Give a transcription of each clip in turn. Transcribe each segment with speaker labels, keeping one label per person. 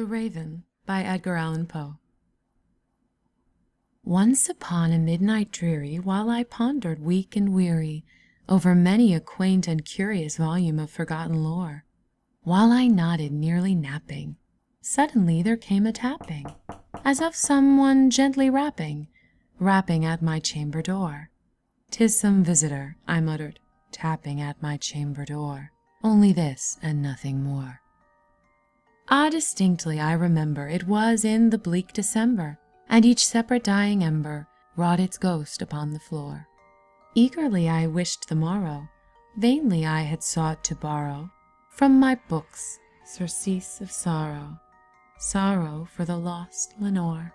Speaker 1: The Raven by Edgar Allan Poe. Once upon a midnight dreary, while I pondered weak and weary over many a quaint and curious volume of forgotten lore, while I nodded nearly napping, suddenly there came a tapping, as of someone gently rapping at my chamber door. "'Tis some visitor," I muttered, "tapping at my chamber door, only this and nothing more." Distinctly I remember it was in the bleak December, and each separate dying ember wrought its ghost upon the floor. Eagerly I wished the morrow, vainly I had sought to borrow from my books surcease of sorrow, sorrow for the lost Lenore,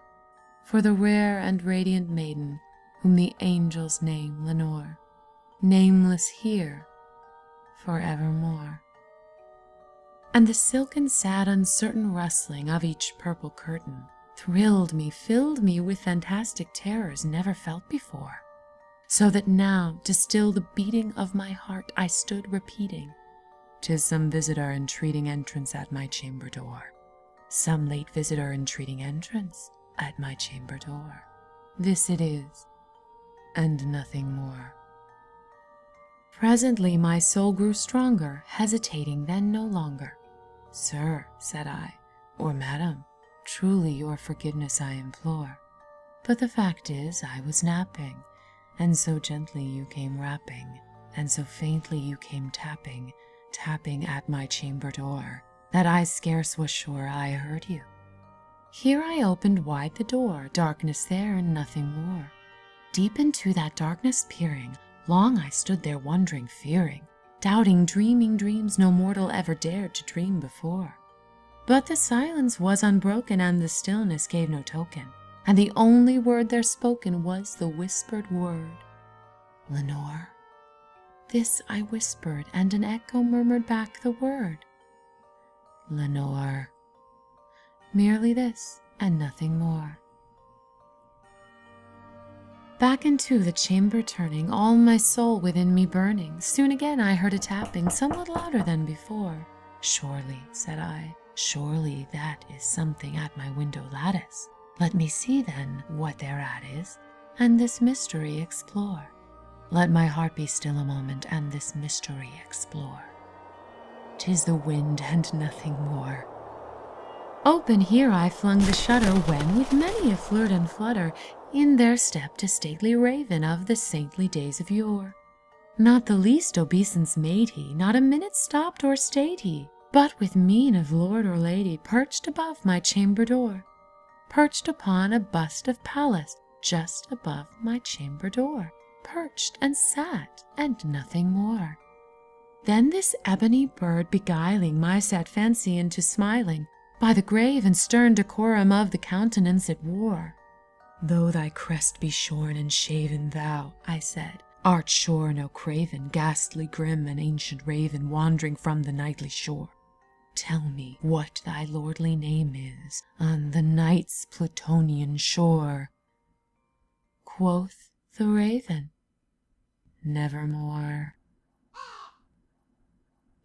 Speaker 1: for the rare and radiant maiden whom the angels name Lenore, nameless here forevermore. And the silken, sad, uncertain rustling of each purple curtain thrilled me, filled me with fantastic terrors never felt before, so that now, to still the beating of my heart, I stood repeating, "'Tis some visitor entreating entrance at my chamber door, some late visitor entreating entrance at my chamber door. This it is, and nothing more." Presently my soul grew stronger, hesitating then no longer. "Sir," said I, "or madam, truly your forgiveness I implore. But the fact is I was napping, and so gently you came rapping, and so faintly you came tapping, tapping at my chamber door, that I scarce was sure I heard you." Here I opened wide the door, darkness there and nothing more. Deep into that darkness peering, long I stood there wondering, fearing, doubting, dreaming dreams no mortal ever dared to dream before. But the silence was unbroken, and the stillness gave no token, and the only word there spoken was the whispered word, "Lenore." This I whispered, and an echo murmured back the word, "Lenore." Merely this, and nothing more. Back into the chamber turning, all my soul within me burning, soon again I heard a tapping, somewhat louder than before. "Surely," said I, "surely that is something at my window lattice. Let me see then what thereat is, and this mystery explore. Let my heart be still a moment, and this mystery explore. 'Tis the wind and nothing more." Open here I flung the shutter, when, with many a flirt and flutter, in there stepped a stately raven of the saintly days of yore. Not the least obeisance made he, not a minute stopped or stayed he, but with mien of lord or lady perched above my chamber door, perched upon a bust of Pallas just above my chamber door, perched and sat, and nothing more. Then this ebony bird, beguiling my sad fancy into smiling, by the grave and stern decorum of the countenance it wore, "Though thy crest be shorn and shaven, thou," I said, "art sure no craven, ghastly, grim, and ancient raven, wandering from the nightly shore. Tell me what thy lordly name is on the night's Plutonian shore." Quoth the raven, "Nevermore."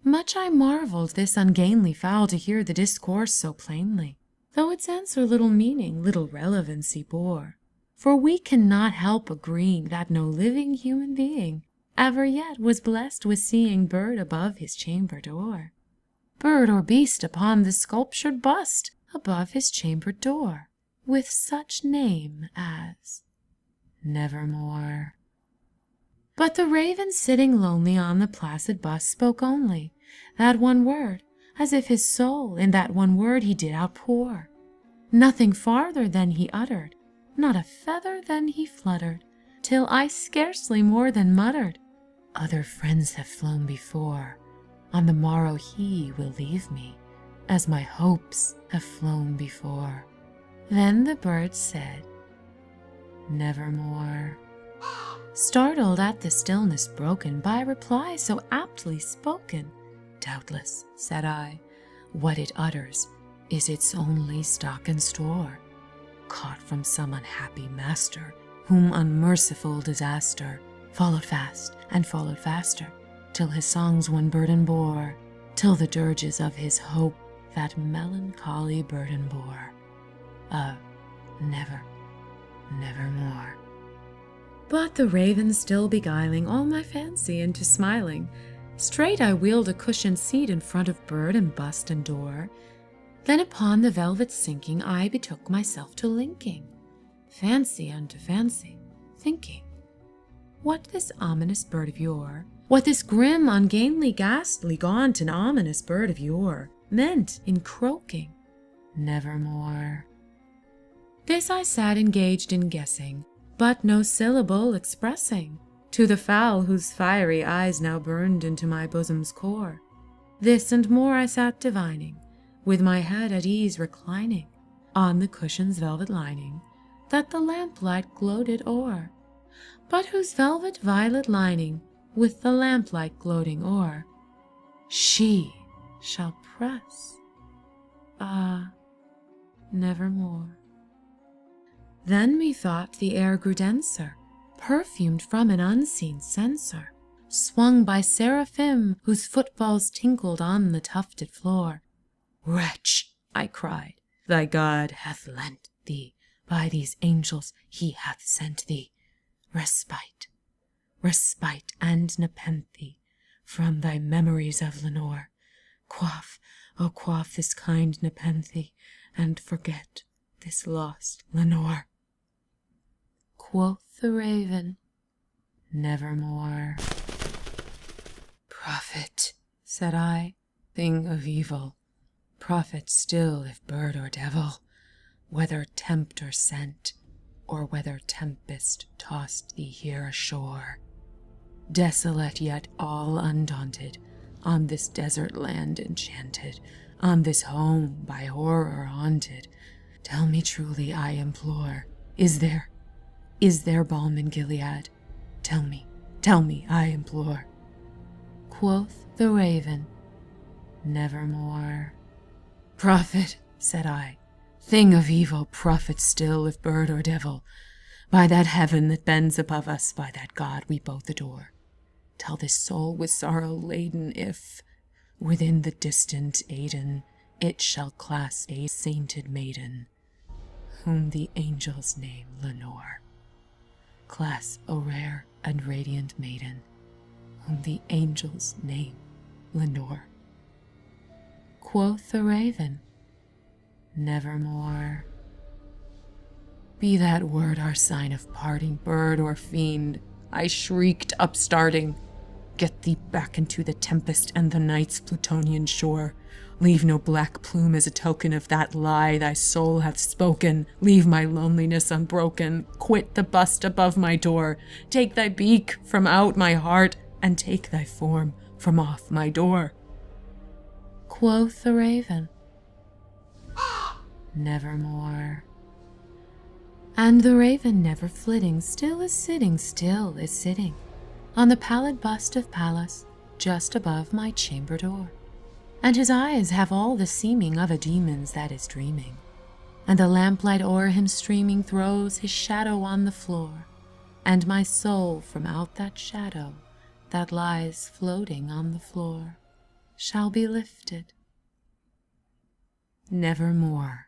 Speaker 1: Much I marveled this ungainly fowl to hear the discourse so plainly, though its answer little meaning, little relevancy bore. For we cannot help agreeing that no living human being ever yet was blessed with seeing bird above his chamber door, bird or beast upon the sculptured bust above his chamber door, with such name as Nevermore. But the raven, sitting lonely on the placid bust, spoke only that one word, as if his soul in that one word he did outpour. Nothing farther than he uttered, not a feather than he fluttered, till I scarcely more than muttered, "Other friends have flown before, on the morrow he will leave me, as my hopes have flown before." Then the bird said, "Nevermore." Startled at the stillness broken by reply so aptly spoken, "Doubtless," said I, "what it utters is its only stock and store, caught from some unhappy master, whom unmerciful disaster followed fast and followed faster, till his songs one burden bore, till the dirges of his hope that melancholy burden bore of never, nevermore. But the raven still beguiling all my fancy into smiling, straight I wheeled a cushioned seat in front of bird and bust and door. Then upon the velvet sinking, I betook myself to linking fancy unto fancy, thinking what this ominous bird of yore, what this grim, ungainly, ghastly, gaunt, and ominous bird of yore meant in croaking nevermore. This I sat engaged in guessing, but no syllable expressing to the fowl whose fiery eyes now burned into my bosom's core. This and more I sat divining, with my head at ease reclining on the cushion's velvet lining, that the lamplight gloated o'er, but whose velvet violet lining with the lamplight gloating o'er she shall press, nevermore. Then methought the air grew denser, perfumed from an unseen censer, swung by seraphim whose footfalls tinkled on the tufted floor. Wretch, I cried, thy God hath lent thee, by these angels he hath sent thee, respite, respite and nepenthe from thy memories of Lenore. Quaff, oh quaff this kind nepenthe, and forget this lost Lenore. Quoth the raven, nevermore. Prophet, said I, thing of evil, prophet still if bird or devil, whether tempter sent, or whether tempest tossed thee here ashore, desolate yet all undaunted, on this desert land enchanted, on this home by horror haunted, tell me truly, I implore, is there balm in Gilead? Tell me, I implore. Quoth the raven, nevermore. Prophet, said I, thing of evil, prophet still if bird or devil, by that heaven that bends above us, by that God we both adore, tell this soul with sorrow laden if, within the distant Aidenn, it shall clasp a sainted maiden, whom the angels name Lenore. Clasp a rare and radiant maiden, whom the angels name Lenore. Quoth the raven, nevermore. Be that word our sign of parting, bird or fiend, I shrieked, upstarting. Get thee back into the tempest and the night's Plutonian shore. Leave no black plume as a token of that lie thy soul hath spoken. Leave my loneliness unbroken. Quit the bust above my door. Take thy beak from out my heart, and take thy form from off my door. Quoth the raven, nevermore. And the raven, never flitting, still is sitting, on the pallid bust of Pallas, just above my chamber door. And his eyes have all the seeming of a demon's that is dreaming, and the lamplight o'er him streaming throws his shadow on the floor, and my soul from out that shadow that lies floating on the floor shall be lifted nevermore.